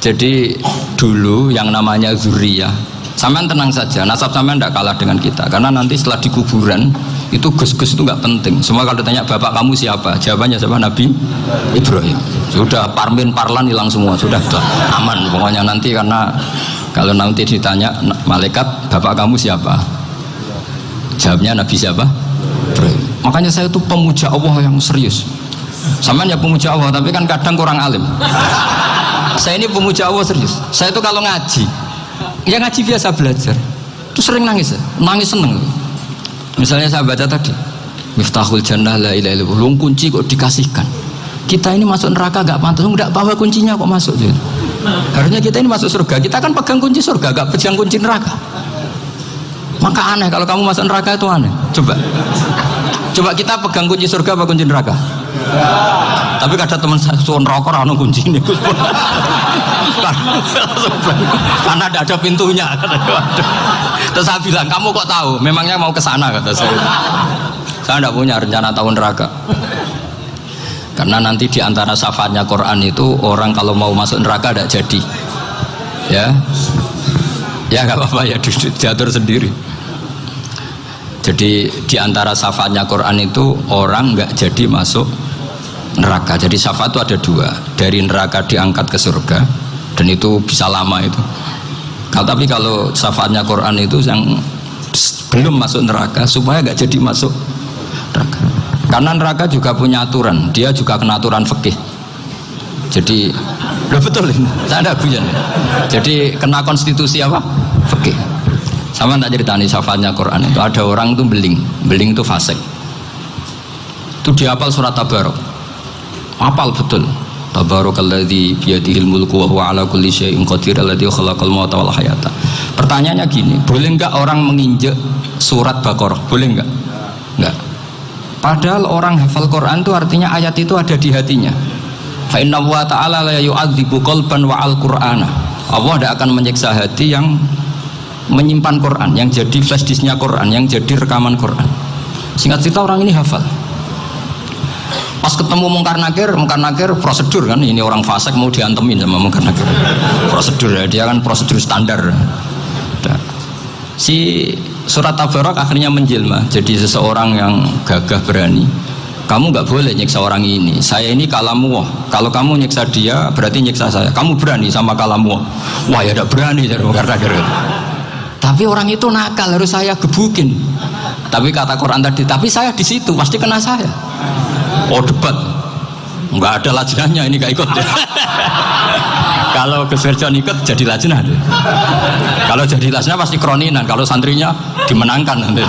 Jadi dulu yang namanya zuriyah, sampean tenang saja, nasab sampean tidak kalah dengan kita. Karena nanti setelah di kuburan itu gus-gus itu nggak penting. Semua kalau ditanya bapak kamu siapa, jawabannya siapa? Nabi Ibrahim. Sudah parmin parlan hilang semua, sudah aman pokoknya nanti. Karena kalau nanti ditanya malaikat bapak kamu siapa, jawabnya Nabi siapa? Ibrahim. Makanya saya itu pemuja Allah yang serius. Sampean ya pemuja Allah, tapi kan kadang kurang alim. Saya ini pemuja Allah serius. Saya itu kalau ngaji, ya ngaji biasa belajar, itu sering nangis seneng. Misalnya saya baca tadi, Miftahul Jannah la ilaha illallah, kunci kok dikasihkan. Kita ini masuk neraka gak pantas, enggak bawa kuncinya kok masuk. Harusnya kita ini masuk surga, kita kan pegang kunci surga, gak pegang kunci neraka. Maka aneh kalau kamu masuk neraka itu aneh. Coba kita pegang kunci surga apa kunci neraka? Tapi kadang teman saya suon rokok anu kunci ini karena tidak ada pintunya. Terus saya bilang kamu kok tahu? Memangnya mau ke sana kata saya. Saya tidak punya rencana tahun neraka. Karena nanti di antara syafaatnya Quran itu orang kalau mau masuk neraka tidak jadi. Ya nggak apa-apa ya diatur sendiri. Jadi di antara syafaatnya Quran itu orang nggak jadi masuk neraka. Jadi syafaat itu ada dua, dari neraka diangkat ke surga, dan itu bisa lama itu. Tapi kalau syafaatnya Quran itu yang belum masuk neraka supaya nggak jadi masuk neraka. Karena neraka juga punya aturan, dia juga kena aturan fikih. Jadi betul ini, saya ada guyon. Jadi kena konstitusi apa? Fikih. Sama tak ceritani syafaatnya Quran itu ada orang itu beling itu fasik. Itu dihafal surat Tabarok. Hafal betul. Tabarakalladzi biyadihil mulku wa huwa ala kulli syai'in qadir alladzi khalaqal mauta wal hayata. Pertanyaannya gini, boleh enggak orang menginjek surat Baqarah? Boleh enggak? Enggak. Padahal orang hafal Quran itu artinya ayat itu ada di hatinya. Fa inna wa ta'ala la yu'adzibu qalban wa al-Qur'ana. Allah tidak akan menyiksa hati yang menyimpan Quran, yang jadi flash disknya Quran, yang jadi rekaman Quran. Singkat cerita orang ini hafal. Pas ketemu Mungkar Nakir prosedur kan, ini orang fasik mau diantemin sama Mungkar Nakir. Prosedur ya, dia kan prosedur standar. Si surat Tabarak akhirnya menjelma jadi seseorang yang gagah berani. Kamu nggak boleh nyiksa orang ini. Saya ini kalamullah. Kalau kamu nyiksa dia berarti nyiksa saya. Kamu berani sama kalamullah. Wah ya tidak berani jadi Mungkar Nakir. Tapi orang itu nakal, harus saya gebukin. Tapi kata Quran tadi, tapi saya di situ pasti kena saya. Oh debat, nggak ada lajnahnya ini gak ikut. Kalau Gus Firjon ikut jadi lajnah. Kalau jadi lajnah pasti kroninan. Kalau santrinya dimenangkan nanti.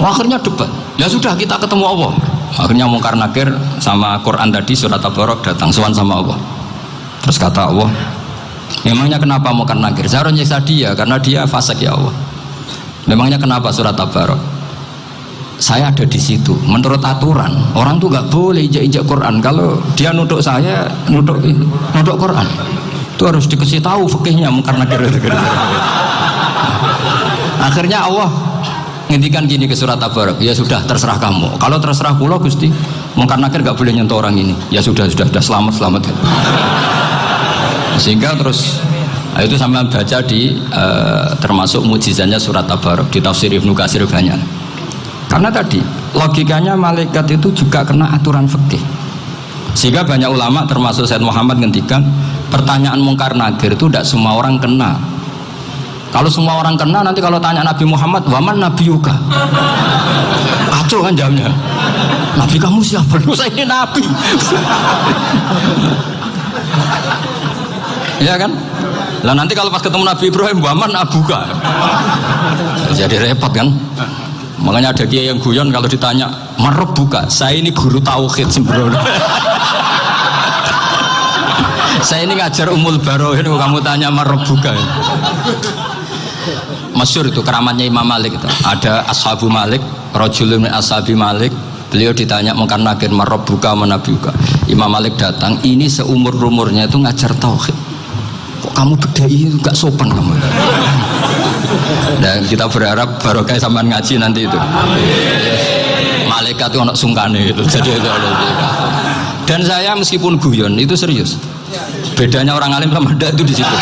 Akhirnya debat. Ya sudah kita ketemu Allah. Akhirnya Mungkar Nakir sama Quran tadi surat Tabarak datang sowan sama Allah. Terus kata Allah, memangnya kenapa Mungkar Nakir? Saya harus nyiksa dia karena dia fasik ya Allah. Memangnya kenapa surat Tabarak? Saya ada di situ. Menurut aturan orang tuh nggak boleh injak-injak Quran. Kalau dia nutuk saya, nutuk Quran, itu harus dikasih tahu fikihnya Mungkar Nakir. Akhirnya Allah ngendikan gini ke surat Tabarak, ya sudah terserah kamu. Kalau terserah pulau Gusti, Mungkar Nakir nggak boleh nyentuh orang ini. Ya sudah selamat. Sehingga terus itu sampai baca di termasuk mujizatnya surat Tabarak di tafsir Ibnu Katsir banyak. Karena tadi logikanya malaikat itu juga kena aturan fikih. Sehingga banyak ulama termasuk Said Muhammad ngendikan pertanyaan Mungkar Nakir itu tidak semua orang kena. Kalau semua orang kena nanti kalau tanya Nabi Muhammad, waman nabiyuka? Kacau kan jamnya. Nabi kamu siapa? Saya ini nabi. Ya kan? Lah nanti kalau pas ketemu Nabi Ibrahim, waman abuka? Jadi repot kan? Makanya ada kiai yang guyon kalau ditanya marab buka, saya ini guru tauhid sembrono. Saya ini ngajar Ummul Barohin, kamu tanya marab buka. Masyhur itu keramatnya Imam Malik itu. Ada Ashabu Malik, rajulun min ashabi Malik. Beliau ditanya Mungkar Nakir marab buka manabiuka. Imam Malik datang, ini seumur-umurnya itu ngajar tauhid. Kok kamu bedai gak sopan kamu? Dan kita berharap barokah sampean ngaji nanti itu. Malaikat itu anak sungkane itu. Jadi dan saya meskipun guyon itu serius. Bedanya orang alim sama ndak itu di situ.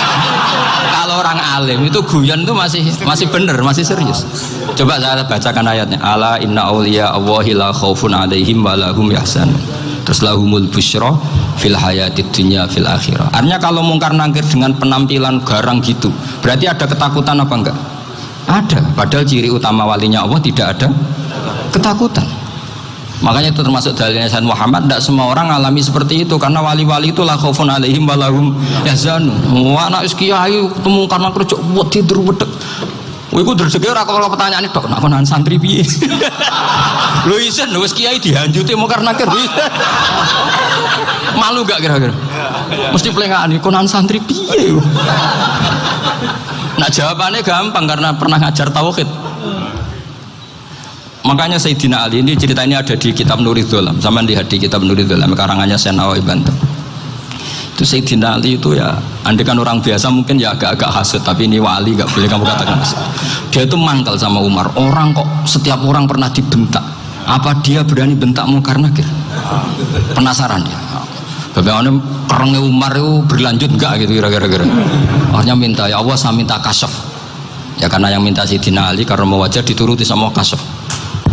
Kalau orang alim itu guyon itu masih bener, masih serius. Coba saya bacakan ayatnya. Ala inna auliya Allahi la khaufun alaihim wa lahum yahzanun. Terus lahumul busyra fil hayatid dunya fil akhirah. Artinya kalau mungkar nangkir dengan penampilan garang gitu, berarti ada ketakutan apa enggak? Ada. Padahal ciri utama walinya Allah tidak ada ketakutan. Makanya itu termasuk dalilnya Sayyid Muhammad. Tidak semua orang alami seperti itu, karena wali-wali itu la khaufun alaihim wa lahum yahzanun. Wah anak kiai ketemu karena kerja buat tidur wedek. Iku rezeki ora kok pertanyaan tok nek konan santri piye. Lho isen wis kiai dihanjuti mau karena nakir. Malu gak kira-kira? Mesti pelengahan konan santri piye. Nah jawabannya gampang karena pernah ngajar tauhid. Makanya Sayyidina Ali ini cerita ini ada di kitab Nurul Dholam. Sama lihat di kitab Nurul Dholam karangannya Syekh Nawawi Banten. Itu Sayyidina Ali itu ya, andai kan orang biasa mungkin ya agak-agak hasut, tapi ini wali gak boleh kamu katakan hasut. Dia itu mangkal sama Umar. Orang kok setiap orang pernah dibentak. Apa dia berani bentakmu karena nakir? Penasaran dia. Bagaimana kerengnya Umar itu berlanjut enggak gitu kira-kira. Akhirnya minta ya Allah saya minta kasyaf. Ya karena yang minta Sayyidina Ali karena mau wajar dituruti sama kasyaf.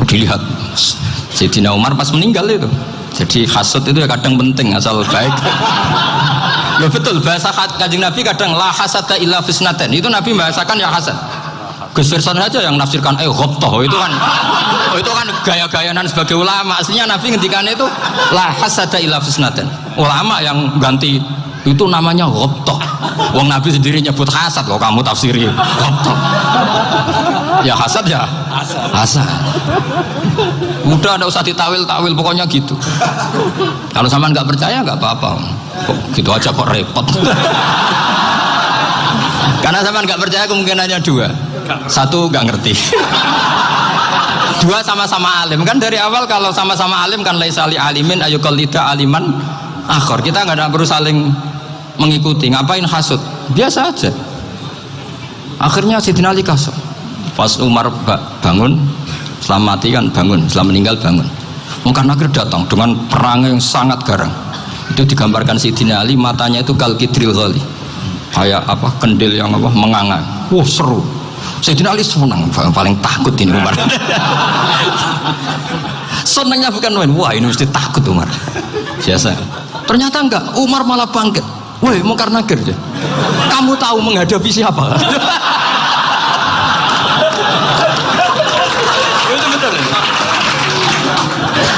Dilihat Sayyidina Umar pas meninggal itu. Jadi hasud itu ya kadang penting asal baik. Ya betul, bahasa Kanjeng Nabi kadang la hasada illa fisnaten. Itu Nabi bahasakan ya hasad. Gus Firsan aja yang nafsirkan ghobtoh itu kan gaya-gayanan sebagai ulama. Aslinya Nabi ngendikannya itu la hasada illa fisnaten. Ulama yang ganti itu namanya ghobtoh. Wong Nabi sendiri nyebut hasad kok kamu tafsiri ghobtoh. Ya hasad ya hasad. Udah nggak usah ditawil-tawil pokoknya gitu. Kalau sampean nggak percaya nggak apa-apa. Kok gitu aja kok repot. Karena sampean nggak percaya kemungkinannya dua. Satu nggak ngerti. Dua sama-sama alim. Kan dari awal kalau sama-sama alim kan laisa li alimin ayuqallida aliman akhor. Kita nggak perlu saling mengikuti. Ngapain hasud? Biasa aja. Akhirnya Sayyidina Ali kasut. Pas Umar bangun, setelah mati kan bangun, setelah meninggal bangun. Mungkar nakir datang dengan perang yang sangat garang. Itu digambarkan Sayyidina Ali, matanya itu kalkidril ghali, kayak apa kendil yang apa menganga. Wah seru. Sayyidina Ali senang, paling takut ini Umar. Senangnya bukan main, wah ini mesti takut Umar. Biasa. Ternyata enggak, Umar malah bangkit. Woi mungkar nakir deh. Kamu tahu menghadapi siapa?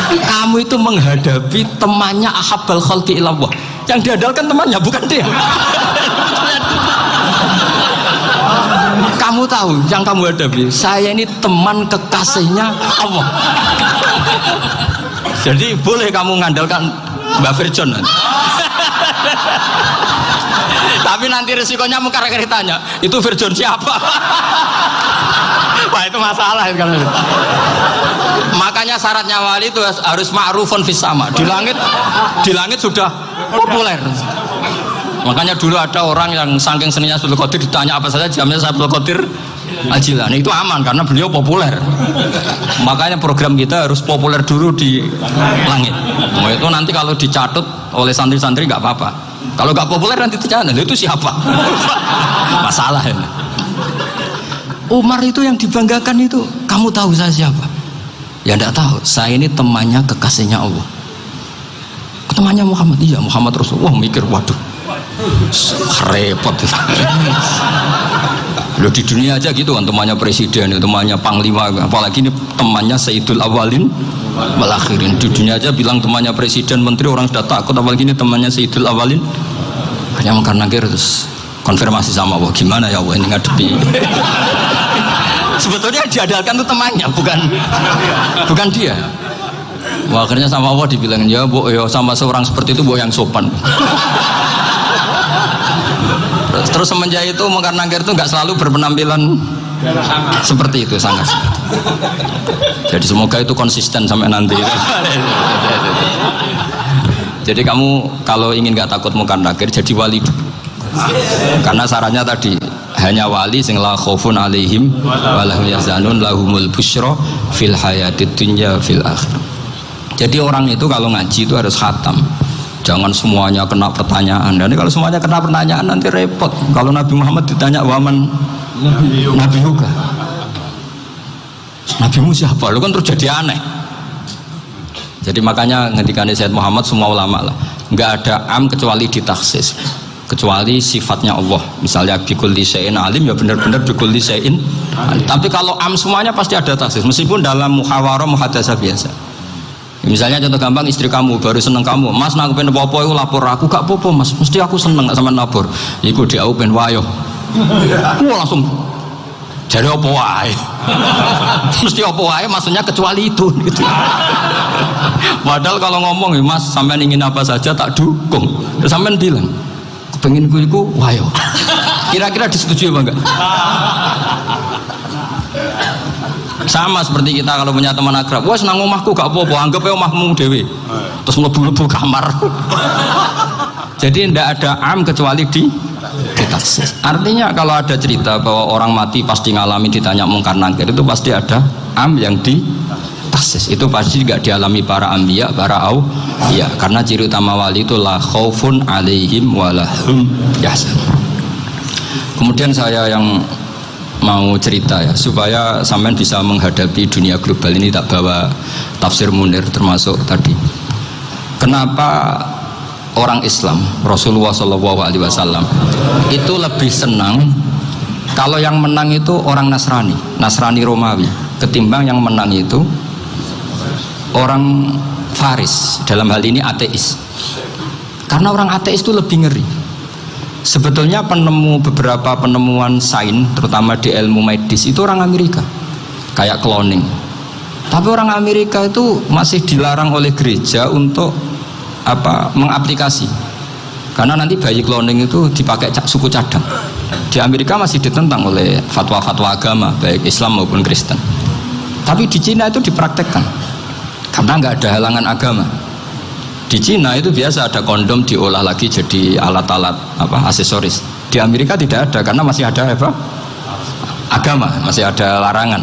Kamu itu menghadapi temannya ahabbal khalqi ilallah. Yang diandalkan temannya bukan dia. Kamu tahu yang kamu hadapi, saya ini teman kekasihnya Allah. Jadi boleh kamu mengandalkan Mbak Firjon. Tapi nanti resikonya mungkar nakir tanya, itu Firjon siapa? Wah itu masalah kan. Makanya syaratnya wali itu harus ma'rufun fis sama. Di langit sudah populer. Makanya dulu ada orang yang saking seninya Abdul Qadir ditanya apa saja jamnya Abdul Qadir Al-Jilani, itu aman karena beliau populer. Makanya program kita harus populer dulu di langit. Nah, itu nanti kalau dicatut oleh santri-santri nggak apa-apa. Kalau nggak populer nanti dicatat itu siapa? Masalah ini. Umar itu yang dibanggakan itu, kamu tahu saya siapa? Ya enggak tahu, saya ini temannya kekasihnya Allah. Temannya Muhammad, iya Muhammad Rasulullah. Wah mikir, waduh repot. Loh di dunia aja gitu kan, temannya presiden, temannya panglima, apalagi ini temannya Sayyidul Awalin wal Akhirin. Di dunia aja bilang temannya presiden, menteri, orang sudah takut, apalagi ini temannya Sayyidul Awalin. Hanya karena terus konfirmasi sama Allah, gimana ya Allah ini ngadepi. Sebetulnya diandalkan itu temannya, bukan dia. Wah, akhirnya sama Allah dibilang, ya bu, ya sama seorang seperti itu bu yang sopan. Terus semenjak itu mungkar nakir itu nggak selalu berpenampilan seperti itu, sangat. Jadi semoga itu konsisten sampai nanti. Jadi kamu kalau ingin nggak takut mungkar nakir, jadi wali. Karena sarannya tadi hanya wali sing la khaufun alaihim wa lahum yahzanun lahumul busyra fil hayatid dunya fil akhirah. Jadi orang itu kalau ngaji itu harus khatam. Jangan semuanya kena pertanyaan. Dan kalau semuanya kena pertanyaan nanti repot. Kalau Nabi Muhammad ditanya waman Nabi juga. Nabimu siapa? Lu kan terus jadi aneh. Jadi makanya ngendikane Sayyid Muhammad semua ulama lah, nggak ada am kecuali ditaksis, kecuali sifatnya Allah. Misalnya bikulli syai'in alim, ya benar-benar bikulli syai'in. Tapi kalau am semuanya pasti ada taksis, meskipun dalam muhawarah muhadasah biasa. Misalnya contoh gampang, istri kamu baru seneng kamu, mas nak pengen apa-apa itu lapor aku, gak apa-apa mas, mesti aku seneng sama lapor. Iku dia pengen wayo, langsung jadi apa wae. Mesti apa wae maksudnya kecuali itu gitu. Padahal kalau ngomong mas sampean ingin apa saja tak dukung. Terus sampean bilang kepengin iku wayo. Kira-kira disetujui apa enggak? Sama seperti kita kalau punya teman akrab, wes nang omahku gak apa-apa, anggap ya omahmu dhewe. Terus mlebu-mlebu kamar. Jadi tidak ada am kecuali ditaksis. Artinya kalau ada cerita bahwa orang mati pasti ngalami ditanya mungkar nangkir, itu pasti ada am yang ditaksis. Itu pasti tidak dialami para anbiya, para auliya. Karena ciri utama wali itu la khaufun alaihim walahum yahzanun. Kemudian saya yang mau cerita ya, supaya sampean bisa menghadapi dunia global ini, tak bawa tafsir Munir termasuk tadi. Kenapa orang Islam, Rasulullah SAW itu lebih senang kalau yang menang itu orang Nasrani Romawi, ketimbang yang menang itu orang Faris, dalam hal ini ateis. Karena orang ateis itu lebih ngeri. Sebetulnya beberapa penemuan sains, terutama di ilmu medis, itu orang Amerika, kayak cloning. Tapi orang Amerika itu masih dilarang oleh gereja untuk mengaplikasi, karena nanti bayi cloning itu dipakai suku cadang. Di Amerika masih ditentang oleh fatwa-fatwa agama baik Islam maupun Kristen. Tapi di Cina itu dipraktekkan karena nggak ada halangan agama. Di Cina itu biasa ada kondom diolah lagi jadi alat-alat aksesoris. Di Amerika tidak ada karena masih ada agama, masih ada larangan.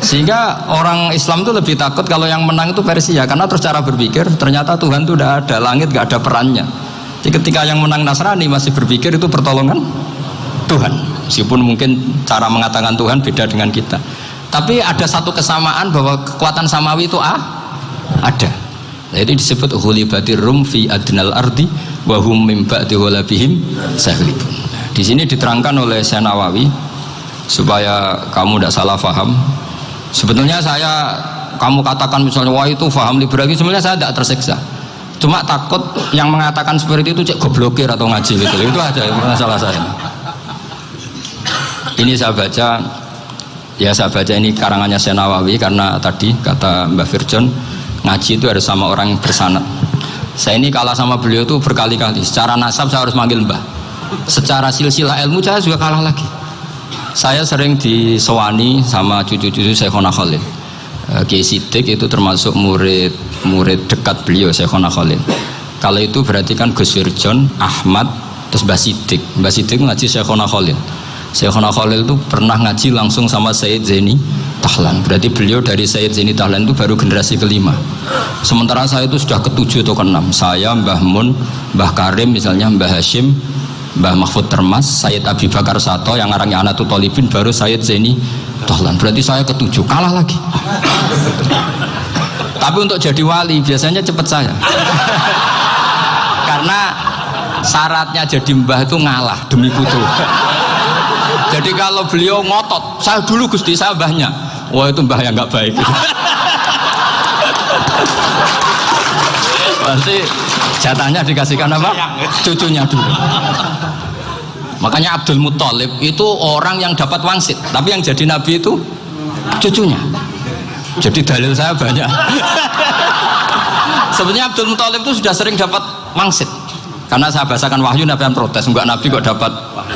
Sehingga orang Islam itu lebih takut kalau yang menang itu Persia, karena terus cara berpikir ternyata Tuhan itu tidak ada, langit tidak ada perannya. Jadi ketika yang menang Nasrani masih berpikir itu pertolongan Tuhan, meskipun mungkin cara mengatakan Tuhan beda dengan kita. Tapi ada satu kesamaan bahwa kekuatan samawi itu ada. Nah, itu disebut ghulibatir rum fi adnal ardi wa hum min ba'di ghalabihim sahlibun. Di sini diterangkan oleh Syekh Nawawi supaya kamu tidak salah paham. Sebetulnya kamu katakan misalnya wah itu paham liberal, sebenarnya saya tidak tersiksa. Cuma takut yang mengatakan seperti itu cek goblokir atau ngaji gitu. Itu aja masalah saya. Ini saya baca ini karangannya Syekh Nawawi, karena tadi kata Mbak Firjon ngaji itu harus sama orang yang bersanad. Saya ini kalah sama beliau itu berkali-kali. Secara nasab saya harus manggil Mbah. Secara silsilah ilmu saya juga kalah lagi. Saya sering disewani sama cucu-cucu Syekhona Khalil. Kiai Siddiq itu termasuk murid dekat beliau, Syekhona Khalil. Kalau itu berarti kan Gus Firjon, Ahmad, terus Mbah Siddiq. Mbah Siddiq ngaji Syekhona Khalil. Syekhona Khalil itu pernah ngaji langsung sama Sayyid Zaini Tahlan. Berarti beliau dari Sayyid Zaini Tahlan itu baru generasi kelima. Sementara saya itu sudah ke-7 atau ke-6. Saya, Mbah Mun, Mbah Karim misalnya, Mbah Hashim, Mbah Mahfud Termas, Sayyid Abi Bakar Sato yang ngarangnya Anatul Talibin, baru Sayyid Zaini Tahlan. Berarti saya ke-7, kalah lagi. Tapi untuk jadi wali biasanya cepat saya. Karena syaratnya jadi mbah itu ngalah demi putu. Jadi kalau beliau ngotot, saya dulu Gusti, saya mbahnya. Wah itu mbah yang nggak baik. Pasti jatahnya dikasihkan apa? Cucunya dulu. Makanya Abdul Muthalib itu orang yang dapat wangsit, tapi yang jadi nabi itu cucunya. Jadi dalil saya banyak. Sebenarnya Abdul Muthalib itu sudah sering dapat wangsit. Karena saya bahasakan wahyu, Nabi yang protes, enggak nabi kok dapat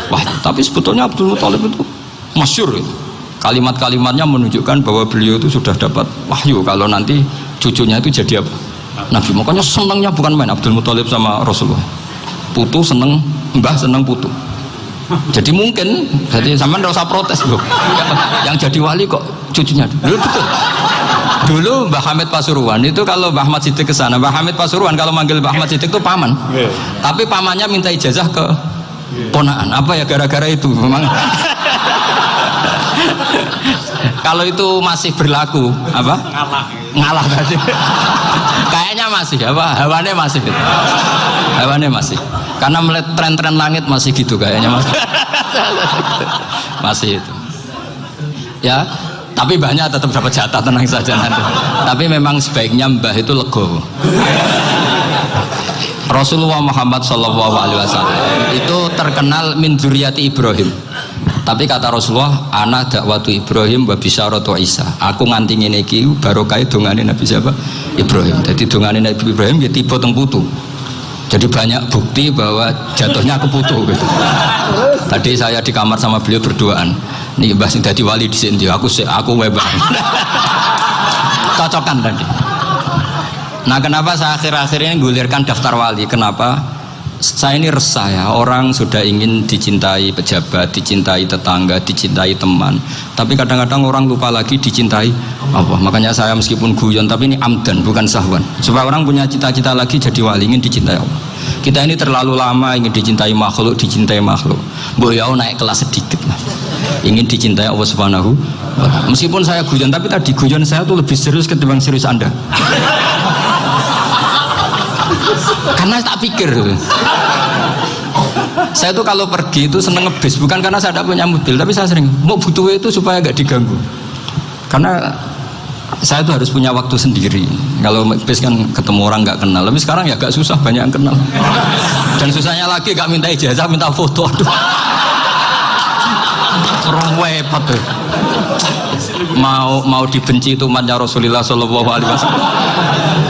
wahyu. Tapi sebetulnya Abdul Muthalib itu masyhur itu. Kalimat-kalimatnya menunjukkan bahwa beliau itu sudah dapat wahyu kalau nanti cucunya itu jadi apa? Nabi. Makanya senangnya bukan main Abdul Muthalib sama Rasulullah. Putu seneng, mbah seneng putu. Jadi mungkin, jadi sampean enggak usah protes loh. Yang jadi wali kok cucunya. Betul. Dulu Mbah Hamid Pasuruan itu kalau Mbah Ahmad Siddiq ke sana, Mbah Hamid Pasuruan kalau manggil Mbah Ahmad Siddiq itu paman. Tapi pamannya minta ijazah ke ponaan. Apa ya gara-gara itu memang. Kalau itu masih berlaku apa? Ngalah tadi. Kayaknya masih apa? Hawannya masih. Hawannya masih. Karena melihat tren-tren langit masih gitu kayaknya masih. Masih itu. Ya, tapi banyak tetap dapat jatah, tenang saja nanti. Tapi memang sebaiknya mbah itu legowo. Rasulullah Muhammad SAW itu terkenal min dzurriyyati Ibrahim. Tapi kata Rasulullah, ana dakwatu Ibrahim wa bisyaratu Isa. Aku nganti ngene iki barokah dongane Nabi siapa? Ibrahim. Jadi dongane Nabi Ibrahim ya tiba teng putu. Jadi banyak bukti bahwa jatuhnya ke putu gitu. Tadi saya di kamar sama beliau berduaan. Nih Mbah sing dadi wali di sini, aku webah. Cocokan tadi. Nah, kenapa saya akhir-akhir ini gulirkan daftar wali? Kenapa? Saya ini resah ya, orang sudah ingin dicintai pejabat, dicintai tetangga, dicintai teman. Tapi kadang-kadang orang lupa lagi dicintai Allah. Makanya saya meskipun guyon, tapi ini amdan, bukan sahwan. Supaya orang punya cita-cita lagi jadi wali, ingin dicintai Allah. Kita ini terlalu lama ingin dicintai makhluk. Boyau naik kelas sedikit lah. Ingin dicintai Allah Subhanahu. Meskipun saya guyon, tapi tadi guyon saya tuh lebih serius ketimbang serius Anda. Karena tak pikir saya tuh kalau pergi itu seneng ngebis, bukan karena saya tidak punya mobil, tapi saya sering mau butuh itu supaya gak diganggu, karena saya tuh harus punya waktu sendiri. Kalau ngebis kan ketemu orang gak kenal, tapi sekarang ya gak susah, banyak yang kenal. Dan susahnya lagi gak minta ijazah, minta foto. Aduh, orang repot tuh. Mau dibenci itu umatnya Rasulullah SAW,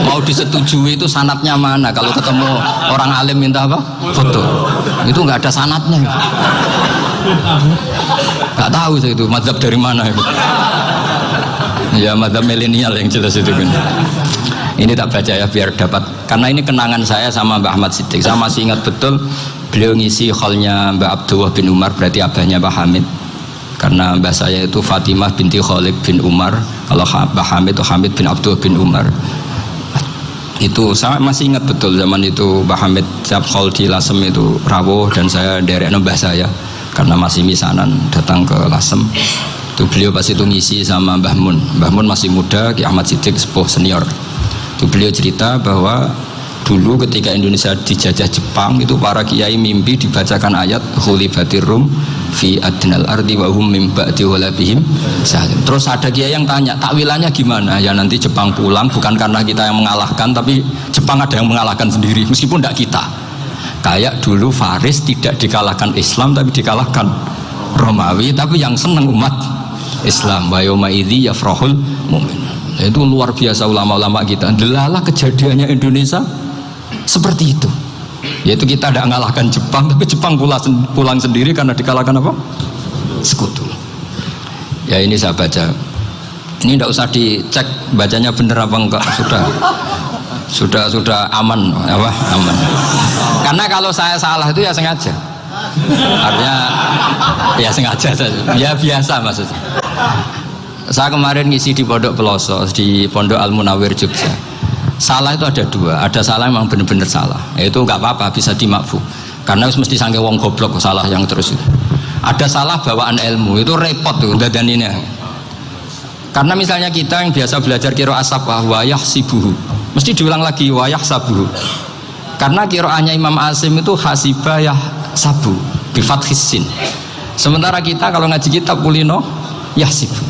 mau disetujui itu sanatnya mana? Kalau ketemu orang alim minta apa? Foto. Itu nggak ada sanatnya. Nggak tahu saya itu mazhab dari mana itu. Ya mazhab milenial yang jelas itu kan. Ini tak baca ya biar dapat, karena ini kenangan saya sama Mbah Ahmad Siddiq. Saya masih ingat betul beliau ngisi hallnya Mbah Abdullah bin Umar, berarti abahnya Mbah Hamid. Karena mbah saya itu Fatimah binti Khalid bin Umar, kalau Mbah Hamid itu Hamid bin Abdullah bin Umar. Itu saya masih ingat betul zaman itu Mbah Hamid setiap hall di Lasem itu rawuh, dan saya derek mbah saya karena masih misanan datang ke Lasem. Itu beliau pas itu ngisi sama Mbah Mun. Mbah Mun masih muda, Ki Ahmad Siddiq sepuh senior. Itu beliau cerita bahwa dulu ketika Indonesia dijajah Jepang itu para kiai mimpi dibacakan ayat khulifatir rum fi adnal ardi wa hum min ba'di ghalabihim salim. Terus ada kiai yang tanya, takwilannya gimana? Ya nanti Jepang pulang bukan karena kita yang mengalahkan, tapi Jepang ada yang mengalahkan sendiri meskipun tidak kita. Kayak dulu Faris tidak dikalahkan Islam tapi dikalahkan Romawi, tapi yang senang umat Islam. Wa yauma idzi yafrahul mu'min. Itu luar biasa ulama-ulama kita. Delalah kejadiannya Indonesia seperti itu, yaitu kita tidak mengalahkan Jepang, tapi Jepang pulang sendiri karena dikalahkan apa? Sekutu. Ya ini saya baca. Ini tidak usah dicek bacanya bener apa enggak, sudah aman apa? Aman. Karena kalau saya salah itu ya sengaja. Artinya ya sengaja saja. Ya biasa maksudnya. Saya kemarin ngisi di Pondok Pelosok, di Pondok Al Munawir Jogja. Salah itu ada dua, ada salah memang benar-benar salah, itu nggak apa-apa, bisa dimakfu, karena mesti sangke wong goblok salah yang terus itu. Ada salah bawaan ilmu, itu repot tuh dan ini. Karena misalnya kita yang biasa belajar qiraah sabah wayah sibuhu, mesti diulang lagi wayah sabuhu. Karena qiraahnya Imam Asim itu hasibah yah sabu bifathis sin. Sementara kita kalau ngaji kitab kulino yah sibu.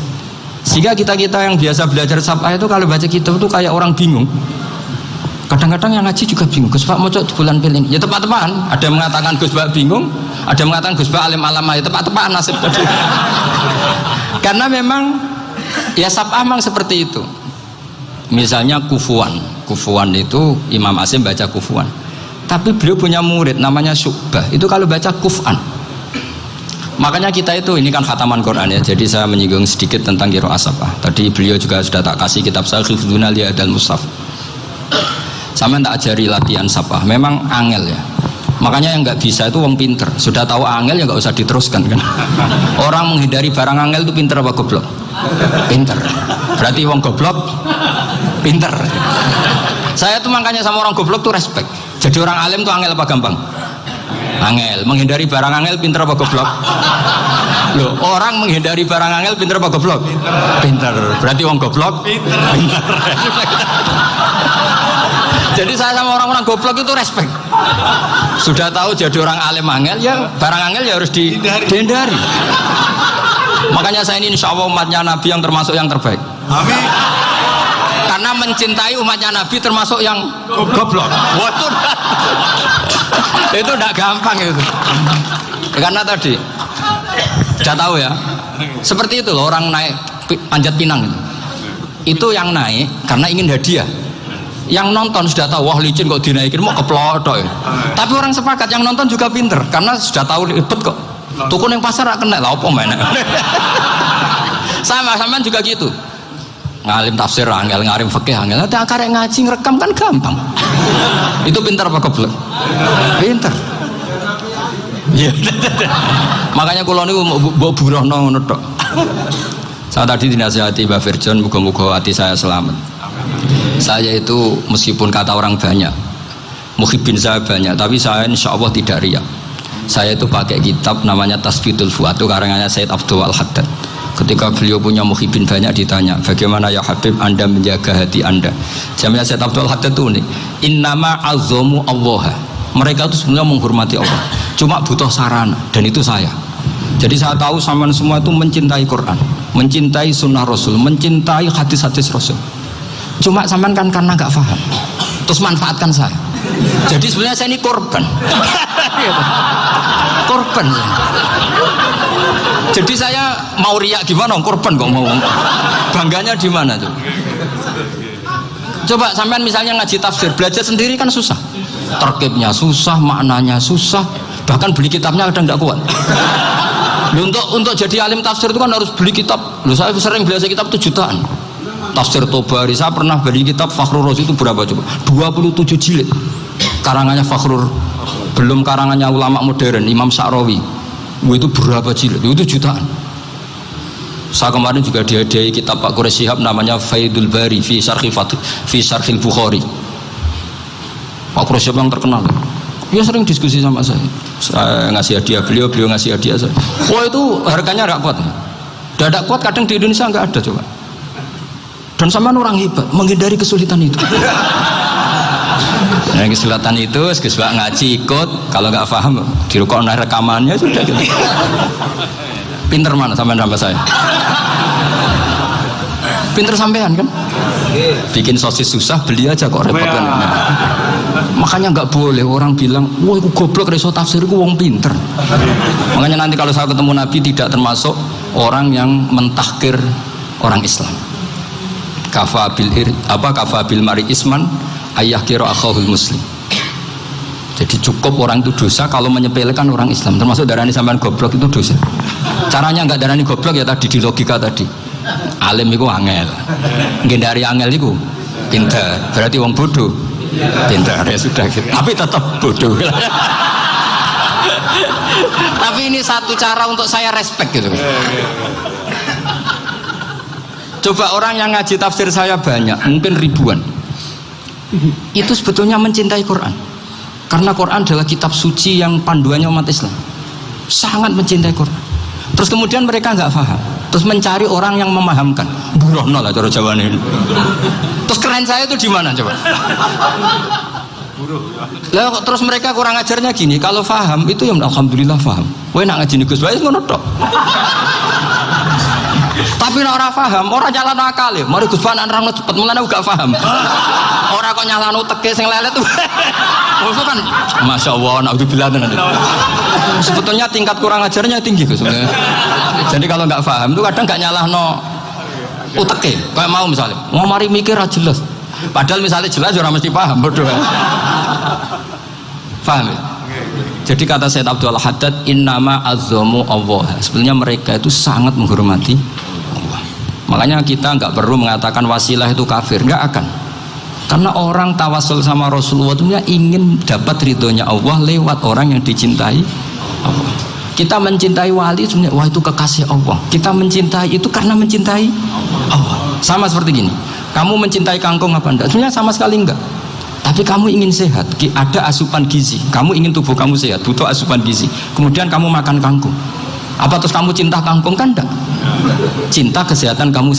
Sehingga kita yang biasa belajar sabah itu kalau baca kitab itu kayak orang bingung. Kadang-kadang yang ngaji juga bingung. Gus Pak mau di bulan pilih. Ya tepat-tepatan. Ada yang mengatakan Gus Pak bingung, ada yang mengatakan Gus Pak alim alama. Ya tepat-tepatan nasib tadi. Karena memang ya sabah memang seperti itu. Misalnya kufuan itu Imam Asim baca kufuan. Tapi beliau punya murid namanya Syu'bah. Itu kalau baca kuf'an. Makanya kita itu, ini kan khataman Quran ya, jadi saya menyinggung sedikit tentang qiraah sabah. Tadi beliau juga sudah tak kasih kitab saya Hifdzuna Li'adal Mushaf. Sama tak ajari latihan sabah, memang angel ya. Makanya yang nggak bisa itu wong pinter, sudah tahu angel ya nggak usah diteruskan kan. Orang menghindari barang angel itu pinter apa goblok? Pinter. Berarti wong goblok pinter. Saya tuh makanya sama orang goblok tuh respect. Jadi orang alim tuh angel apa gampang? Angel. Menghindari barang angel pinter apa goblok? Loh, orang menghindari barang angel pinter apa goblok? Pinter. Berarti wong goblok pinter. Jadi saya sama orang-orang goblok itu respect. Sudah tahu jadi orang alim angel, ya barang angel ya harus dihindari. Makanya saya ini insya Allah umatnya Nabi yang termasuk yang terbaik. Amin. Karena mencintai umatnya Nabi termasuk yang goblok. Waduh, itu tidak gampang itu. Karena tadi sudah tahu ya, seperti itu loh orang naik Panjat Pinang itu yang naik karena ingin hadiah. Yang nonton sudah tahu, wah licin kok dinaikin mau keplodok ya. Tapi orang sepakat yang nonton juga pinter karena sudah tahu ribet kok. Tukun yang pasar gak kena lah apa mana. Sama juga gitu. Ngalim tafsir angel, ngalim fikih angel. Nanti akarek ngaji ngerekam kan gampang. Itu pinter apa goblok? Pinter. Ya. Makanya kula niku mbok burohno ngono tok. Saya tadi dinasihati Mbak Virjon, muga-muga hati saya selamat. Saya itu meskipun kata orang banyak, muhibbin saya banyak, tapi saya insya Allah tidak riya. Saya itu pakai kitab namanya Tasfitul Fuad, itu karangannya Said Abdul Al-Haddad. Ketika beliau punya muhibbin banyak ditanya, bagaimana ya Habib Anda menjaga hati Anda? Jamnya Said Abdul Al-Haddad itu unik. Innama azzamu Allah. Mereka itu sebenarnya menghormati Allah, cuma butuh sarana, dan itu saya. Jadi saya tahu sampean semua itu mencintai Quran, mencintai sunnah Rasul, mencintai hadis-hadis Rasul. Cuma sampean kan karena nggak paham, terus manfaatkan saya. Jadi sebenarnya saya ini korban. Korban. Jadi saya mau riak gimana? Korban kok mau. Bangganya di mana tuh? Coba sampean misalnya ngaji tafsir, belajar sendiri kan susah. Terkibnya susah, maknanya susah, bahkan beli kitabnya kadang nggak kuat. Untuk jadi alim tafsir itu kan harus beli kitab. Loh, saya sering belajar kitab itu jutaan. Tafsir Tobari, saya pernah beli kitab Fakhrur Razi itu berapa coba? 27 jilid. Karangannya Fakhrur, belum karangannya ulama modern Imam Sa'rawi. Itu berapa jilid? Itu jutaan. Saya kemarin juga dihadiahi kitab Pak Quraish Shihab namanya Faidul Bari fi Syarhil Bukhari. Pak Quraish Shihab yang terkenal. Dia sering diskusi sama saya. Saya ngasih hadiah beliau ngasih hadiah saya. Wah, itu harganya nggak kuat. Tidak kuat, kadang di Indonesia nggak ada coba. Dan sama orang hebat menghindari kesulitan itu. Nah, kesulitan itu sebab ngaji ikut, kalau nggak paham dirukon rekamannya sudah gitu. Pinter mana sampean sama saya? Pinter sampean kan? Bikin sosis susah, beli aja kok repot kan. Makanya nggak boleh orang bilang, wah aku goblok reso tafsir, aku wong pinter. Makanya nanti kalau saya ketemu Nabi tidak termasuk orang yang mentahkir orang Islam. Kafabil mari isman ayah kira akhahul muslim. Jadi cukup orang itu dosa kalau menyepelekan orang Islam, termasuk darani sampean goblok itu dosa. Caranya nggak darani goblok ya tadi di logika tadi. Alim itu angel, dari angel itu pinter, berarti wong bodoh pinter ya sudah gitu. Tapi tetap bodoh. Tapi ini satu cara untuk saya respect gitu. Coba orang yang ngaji tafsir saya banyak, mungkin ribuan. Itu sebetulnya mencintai Quran. Karena Quran adalah kitab suci yang panduannya umat Islam. Sangat mencintai Quran. Terus kemudian mereka nggak paham. Terus mencari orang yang memahamkan. Burohno lah cara Jawa ini. Terus keren saya itu di mana coba? Lah terus mereka kurang ajarnya gini, kalau paham itu ya alhamdulillah paham. Kowe nak ngaji Gus Bae ngono tok. Tapi nek ora paham, ora nyalano akal ya. Mari Gus Bae nerangno cepet mulane gak paham. Ora kok nyalano teke sing lelet tuh. Itu kan masyaallah naudzubillah tenan. Sebetulnya tingkat kurang ajarnya tinggi Gus. Jadi kalau nggak paham itu kadang nggak nyalahno uteke. Kayak mau misalnya, mau mari mikir aja jelas. Padahal misalnya jelas orang mesti paham, bodoh. Paham ya? Jadi kata Said Abdul Haddad, innama azzamu Allah. Sebenarnya mereka itu sangat menghormati Allah. Makanya kita nggak perlu mengatakan wasilah itu kafir, nggak akan. Karena orang tawasul sama Rasulullah itu ingin dapat ridhonya Allah lewat orang yang dicintai Allah. Kita mencintai wali sebenarnya, wah itu kekasih Allah. Kita mencintai itu karena mencintai Allah. Sama seperti gini, kamu mencintai kangkung apa enggak? Sebenarnya sama sekali enggak. Tapi kamu ingin sehat, ada asupan gizi. Kamu ingin tubuh kamu sehat, butuh asupan gizi. Kemudian kamu makan kangkung. Apa terus kamu cinta kangkung? Kan enggak. Cinta kesehatan kamu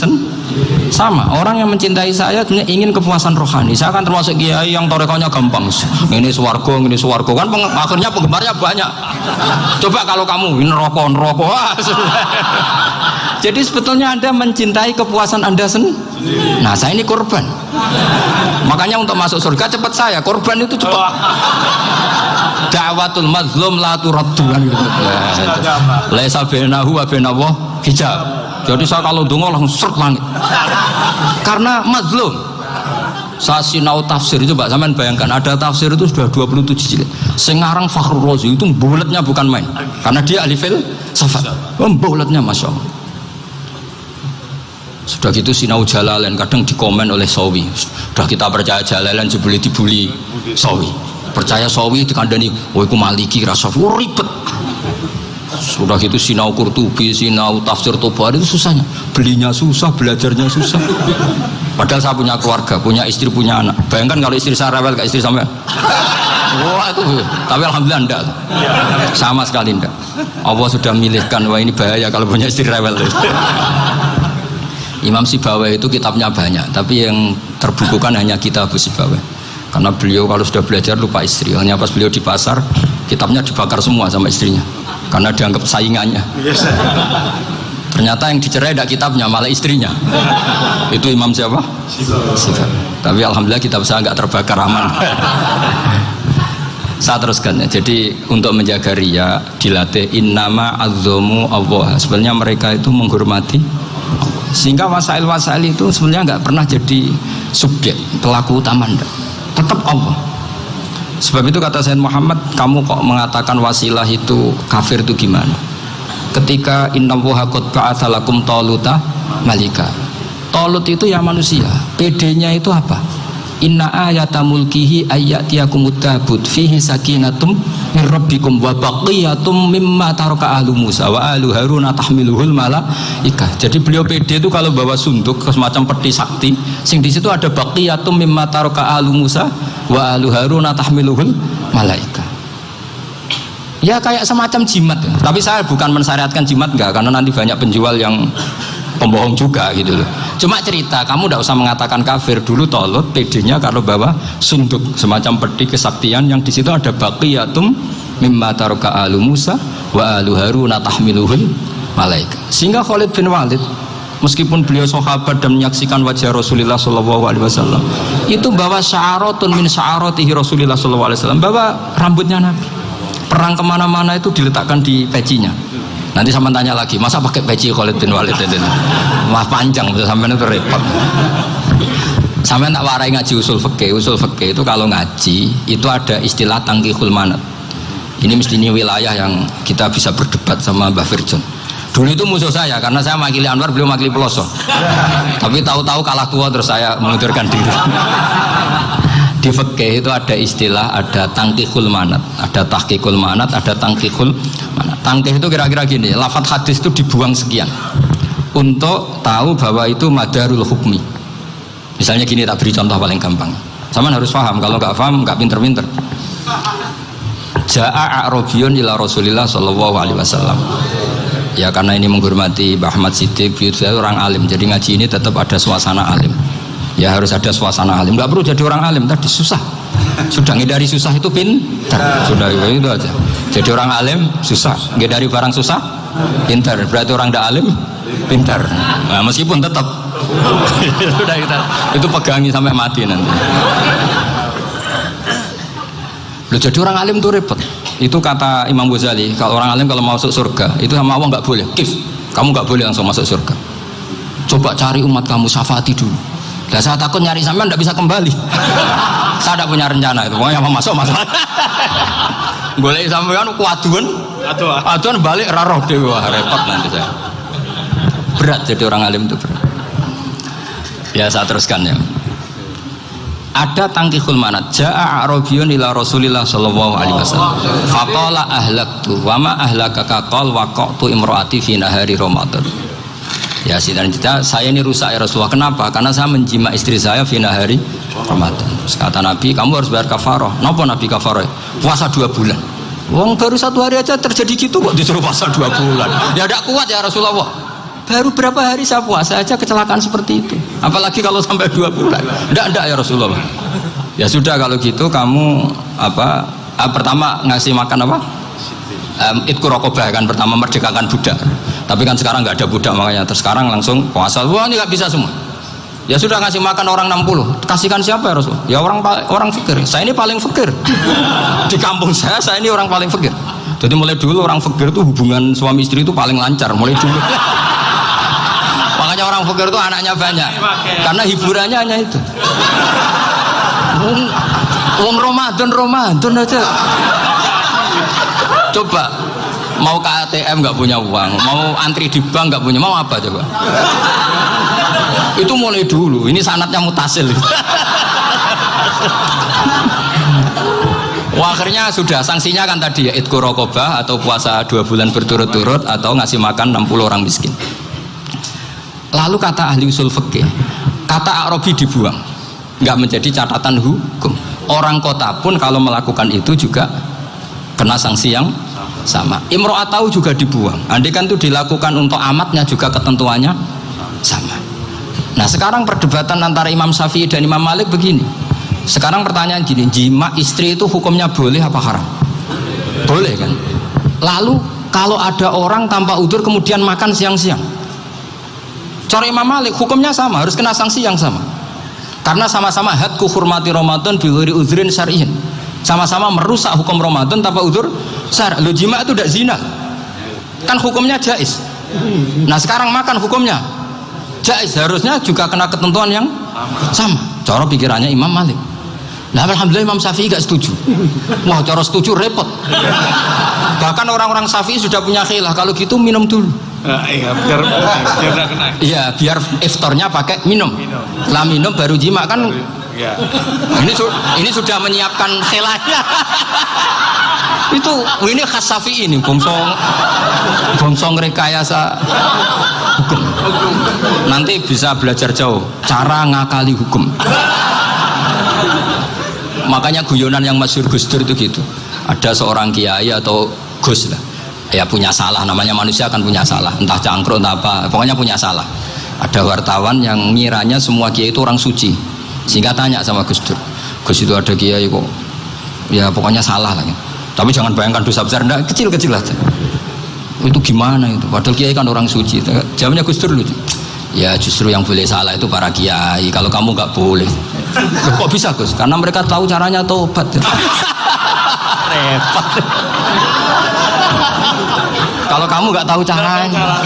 sama. Orang yang mencintai saya ingin kepuasan rohani. Saya kan termasuk kiai yang torekonya gampang. Ini swarga kan akhirnya penggemarnya banyak. Coba kalau kamu ini rokok. Jadi sebetulnya Anda mencintai kepuasan Anda sendiri. Nah, saya ini korban. Makanya untuk masuk surga cepat saya. Korban itu cepat. Da'watul mazlum la turaddu kan gitu. Laisa bainahu wa bainallah hijab. Jadi saya kalau donga langsung seret langit. Karena mazlum. Saya sinau tafsir itu Mbak, sampean bayangkan ada tafsir itu sudah 27 jilid. Sing ngarang Fakhrul Razi itu buletnya bukan main. Karena dia ahli filsafat. Buletnya Masya Allah. Sudah gitu sinau Jalalain kadang dikomen oleh Sawi. Sudah kita percaya Jalalain jebule dibuli Sawi. Percaya Sawi dikandani, "Oh iku Maliki rasa ribet." Sudah gitu sinau Qurtubi, sinau tafsir Tabari itu susahnya. Belinya susah, belajarnya susah. Padahal saya punya keluarga, punya istri, punya anak. Bayangkan kalau istri saya rewel kayak istri sampai. Wah itu, tapi alhamdulillah enggak. Sama sekali enggak. Allah sudah milihkan, wah ini bahaya kalau punya istri rewel. Imam Sibawai itu kitabnya banyak, tapi yang terbukukan hanya Kitab Sibawai. Karena beliau kalau sudah belajar lupa istri. Hanya pas beliau di pasar, kitabnya dibakar semua sama istrinya. Karena dianggap saingannya. Ternyata yang dicerai tidak kitabnya, malah istrinya. Itu Imam siapa? Sibawai. Tapi alhamdulillah kitab saya nggak terbakar, aman. Saya teruskan ya. Jadi untuk menjaga riya dilatih innama azzamu Allah. Sebenarnya mereka itu menghormati Allah. Sehingga wasail itu sebenarnya nggak pernah jadi subjek pelaku utama, enggak. Tetap Allah. Sebab itu kata Sayyid Muhammad, kamu kok mengatakan wasilah itu kafir itu gimana? Ketika innallaha qad ba'atsa lakum taluta malika. Talut itu ya manusia. PD-nya itu apa? Inna ayata mulkihi ayyatiyakumut tabut fihi sakinatum min rabbikum wa baqiyatum mimma taraka ahlu Musa wa ahlu Harun tahmiluhul malaikah. Jadi beliau PD itu kalau bawa sunduk semacam peti sakti, sing di situ ada baqiyatum mimma taraka ahlu Musa wa ahlu Harun tahmiluhul malaikah. Ya kayak semacam jimat ya. Tapi saya bukan mensyariatkan jimat enggak, karena nanti banyak penjual yang pembohong juga gitu loh. Cuma cerita, kamu tidak usah mengatakan kafir. Dulu Talut PD-nya kalau bawa sunduk semacam peti kesaktian yang di situ ada baqiyatum mimma taraka alu Musa wa alu Harun tahmiluhul malaika. Sehingga Khalid bin Walid meskipun beliau sahabat dan menyaksikan wajah Rasulullah SAW, itu bawa sya'aratun min sya'aratihi Rasulullah SAW, bawa rambutnya Nabi. Perang kemana-mana itu diletakkan di pecinya. Nanti sama tanya lagi, masa pakai peci Khalid bin Walid itu? Wah panjang, sampai itu repot. Sampai tak warai ngaji usul fikih. Usul fikih itu kalau ngaji itu ada istilah tangkihul manat. Ini mesti ini wilayah yang kita bisa berdebat sama Mbah Firjon. Dulu itu musuh saya karena saya makili Anwar, beliau makili Peloso. Tapi tahu-tahu kalah tua terus saya mengundurkan diri. Di fikih itu ada istilah, ada tangkihul manat, ada tahqiqul manat, ada tangkihul manat. Tangkih itu kira-kira gini, lafadz hadis itu dibuang sekian untuk tahu bahwa itu madarul hukmi. Misalnya gini, tak beri contoh paling gampang. Sama harus paham, kalau nggak paham nggak pinter-pinter. Ja'a a'rabiyun ila Rasulillah sallallahu alaihi wasallam. Ya karena ini menghormati Mbah Ahmad Siddiq, saya orang alim, jadi ngaji ini tetap ada suasana alim. Ya harus ada suasana alim, nggak perlu jadi orang alim, tadi susah. Sudah ngindari susah itu pintar, sudah itu aja. Jadi orang alim susah, ngindari barang susah pintar, berarti orang tidak alim pintar. Nah, meskipun tetap sudah itu pegangi sampai mati nanti. Loh, jadi orang alim itu repot. Itu kata Imam Ghazali, kalau orang alim kalau mau masuk surga itu sama Allah nggak boleh. Kif, kamu nggak boleh langsung masuk surga. Coba cari umat kamu, syafaati dulu. Lah saya takut nyari sampean tidak bisa kembali. Saya tidak punya rencana itu. Pokoknya mau masuk. Boleh sampean kuaduan. Aduan balik raroh dewe, wah repot nanti saya. Berat jadi orang alim itu berat. Ya saya teruskan ya. Ada tangkihul manat. Ja'a a'rabiyun ila Rasulillah sallallahu alaihi wasallam. Faqala ahlaktu wa ma ahlakaka qal waqa'tu imraati fi nahari Ramadan. Ya dan saya ini rusak ya Rasulullah. Kenapa? Karena saya menjima istri saya fina hari Ramadan. Terus kata Nabi, kamu harus bayar kafarah. Napa Nabi kafarah? Puasa 2 bulan. Wong baru 1 hari aja terjadi gitu kok disuruh puasa 2 bulan. Ya tidak kuat ya Rasulullah. Baru berapa hari saya puasa aja kecelakaan seperti itu. Apalagi kalau sampai 2 bulan. Tidak ya Rasulullah. Ya sudah kalau gitu kamu pertama ngasih makan apa? Itku rokobah kan, pertama merdekakan budak. Tapi kan sekarang nggak ada budak, makanya terus sekarang langsung puasa. Wah ini nggak bisa semua. Ya sudah ngasih makan orang 60. Kasihkan siapa ya Rasul? Ya orang fakir. Saya ini paling fakir di kampung saya ini orang paling fakir. Jadi mulai dulu orang fakir itu hubungan suami istri itu paling lancar mulai dulu. Makanya orang fakir itu anaknya banyak karena hiburannya hanya itu. Ramadan aja. Coba mau ke ATM nggak punya uang, mau antri di bank nggak punya, mau apa coba? Itu mulai dulu. Ini sanatnya mutasil. Wah, akhirnya sudah sanksinya kan tadi ya itqu raqabah atau puasa 2 bulan berturut-turut atau ngasih makan 60 orang miskin. Lalu kata ahli usul fikih, kata Arabi dibuang, nggak menjadi catatan hukum. Orang kota pun kalau melakukan itu juga kena sanksi yang sama. Imro'atau juga dibuang. Andai kan itu dilakukan untuk amatnya juga ketentuannya sama. Nah sekarang perdebatan antara Imam Syafi'i dan Imam Malik begini. Sekarang pertanyaan gini, jima istri itu hukumnya boleh apa haram? Boleh kan? Lalu kalau ada orang tanpa udzur kemudian makan siang-siang, cara Imam Malik hukumnya sama, harus kena sanksi yang sama. Karena sama-sama hadku hurmati Ramadan bi ghairi udzrin syar'iyyin. Sama-sama merusak hukum Ramadan tanpa udzur syar'. Lo jima itu tidak zina. Kan hukumnya jaiz. Nah, sekarang makan hukumnya jaiz, harusnya juga kena ketentuan yang sama. Cara pikirannya Imam Malik. Nah, alhamdulillah Imam Syafi'i gak setuju. Wah, cara setuju repot. Bahkan orang-orang Syafi'i sudah punya khilaf, kalau gitu minum dulu. Iya, biar gak kena. Iya, biar iftarnya pakai minum. Setelah minum baru jima kan. Ya. Ini sudah menyiapkan khilafnya. Ini khas Syafi'i ini, bongsong rekayasa hukum. Nanti bisa belajar jauh cara ngakali hukum. Makanya guyonan yang masyhur Gus Dur itu gitu. Ada seorang kiai atau Gus lah, ya punya salah, namanya manusia kan punya salah, entah cangkruk entah apa, pokoknya punya salah. Ada wartawan yang ngiranya semua kiai itu orang suci, sehingga tanya sama Gus Dur, Gus itu ada kiai kok ya pokoknya salah lah, tapi jangan bayangkan dosa besar, enggak, kecil-kecil lah. Itu gimana itu, padahal kiai kan orang suci. Jawabnya Gus Dur lucu, ya justru yang boleh salah itu para kiai, kalau kamu nggak boleh. Kok bisa Gus? Karena mereka tahu caranya tobat. Repot. Kalau kamu nggak tahu caranya,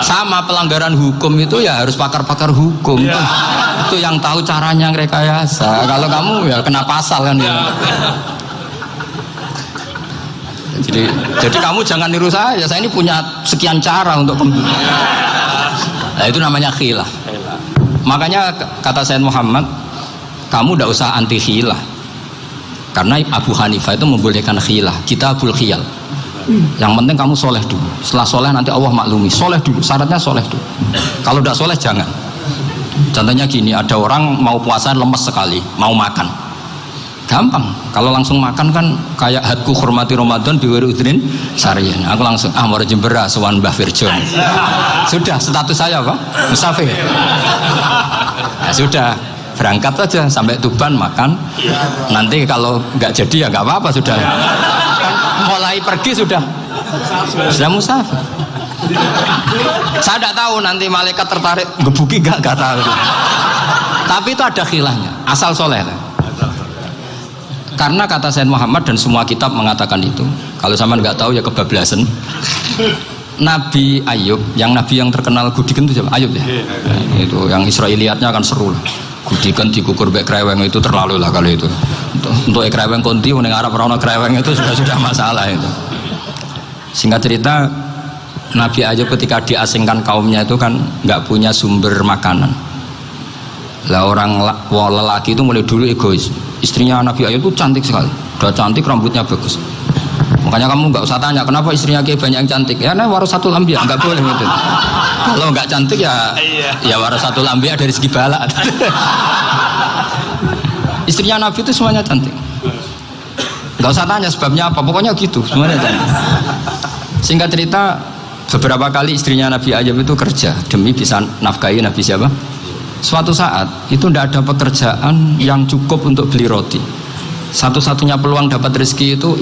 sama pelanggaran hukum itu ya harus pakar-pakar hukum. Itu yang tahu caranya rekayasa. Kalau kamu ya kena pasal kan ya. Jadi kamu jangan niru saya. Saya ini punya sekian cara untuk nah, itu namanya khilaf. Makanya kata Sayyid Muhammad, kamu tidak usah anti khilaf. Karena Abu Hanifah itu membolehkan khilaf. Kita abul khiyal. Yang penting kamu soleh dulu. Setelah soleh nanti Allah maklumi. Soleh dulu, syaratnya soleh dulu. Kalau tidak soleh jangan. Contohnya gini, ada orang mau puasa lemes sekali, mau makan. Gampang. Kalau langsung makan kan kayak hadku hormati Ramadan biwiri udrin syariah. Aku langsung mau jembera sowan Mbah Firjon. Sudah status saya apa? Musafir. Ya sudah, berangkat saja sampai Tuban makan. Nanti kalau nggak jadi ya nggak apa-apa sudah. Mulai pergi sudah musafir. Saya tidak tahu nanti malaikat tertarik gebuki nggak tahu. Tapi itu ada khilafnya. Asal soleh. Karena kata Sayyid Muhammad dan semua kitab mengatakan itu. Kalau sama nggak tahu ya kebablasan. Nabi Ayub, yang nabi yang terkenal gudikan itu siapa? Ayub ya. Itu yang Israiliyatnya kan seru lah. Gudikan dikukur bek kreweng itu terlalu lah kalau itu. Untuk kreweng konti ning Arab ora ono kreweng itu sudah masalah itu. Singkat cerita, Nabi Ayub ketika diasingkan kaumnya itu kan nggak punya sumber makanan. Lah orang lelaki itu mulai dulu egois. Istrinya Nabi Ayub itu cantik sekali, udah cantik, rambutnya bagus. Makanya kamu nggak usah tanya kenapa istrinya kayak banyak yang cantik. Ya, nah warasatul anbiya, nggak boleh gitu. Kalau nggak cantik ya ya warasatul anbiya dari segi balak. Istrinya Nabi itu semuanya cantik. Nggak usah tanya sebabnya apa, pokoknya gitu, semuanya cantik. Singkat cerita, beberapa kali istrinya Nabi Ayub itu kerja demi bisa nafkahi Nabi siapa? Suatu saat itu tidak ada pekerjaan yang cukup untuk beli roti. Satu-satunya peluang dapat rezeki itu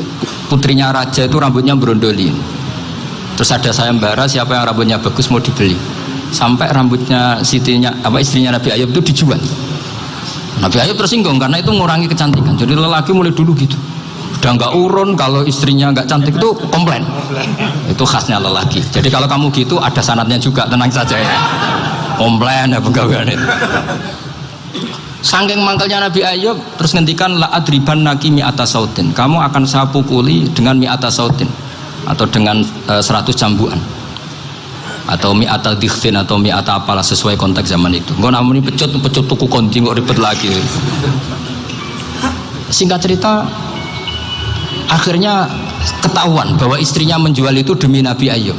putrinya raja itu rambutnya berondolin. Terus ada sayembara siapa yang rambutnya bagus mau dibeli. Sampai rambutnya istrinya Nabi Ayub itu dijual. Nabi Ayub tersinggung karena itu mengurangi kecantikan. Jadi lelaki mulai dulu gitu. Udah nggak urun kalau istrinya nggak cantik itu komplain. Itu khasnya lelaki. Jadi kalau kamu gitu ada sanadnya juga, tenang saja ya. Komplain ya pegawaian itu. Saking mangkalnya Nabi Ayub terus ngendikan la adriban naki mi'ata sautin. Kamu akan saya pukuli dengan mi'ata sautin atau dengan 100 cambukan. Atau mi'ata dikhfin atau mi'ata apalah sesuai konteks zaman itu. Engko namun ini pecut tuku konti kok ribet lagi. Singkat cerita akhirnya ketahuan bahwa istrinya menjual itu demi Nabi Ayub.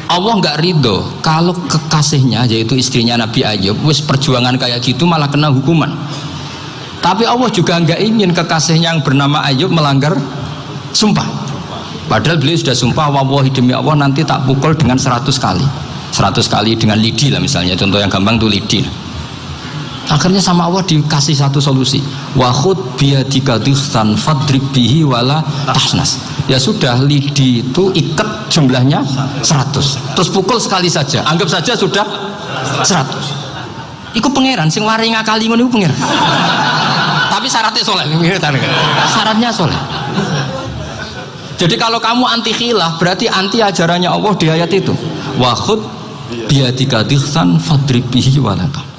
Allah nggak ridho kalau kekasihnya yaitu istrinya Nabi Ayub wis perjuangan kayak gitu malah kena hukuman. Tapi Allah juga nggak ingin kekasihnya yang bernama Ayub melanggar sumpah. Padahal beliau sudah sumpah, wallahi demi Allah nanti tak pukul dengan 100 kali. 100 kali dengan lidi lah misalnya, contoh yang gampang tuh lidi. Akhirnya sama Allah dikasih satu solusi. Wa khud biyadika dikhsan fadrib bihi wala tahnas. Ya sudah, lidi itu ikat jumlahnya 100. Terus pukul sekali saja. Anggap saja sudah 100. Iku pangeran sing wari ngakali ngono iku pangeran. Tapi syaratnya soleh. Syaratnya soleh. Jadi kalau kamu anti khilaf berarti anti ajarannya Allah di ayat itu. Wa khud biyadika dikhsan fadrib bihi wala tahnas.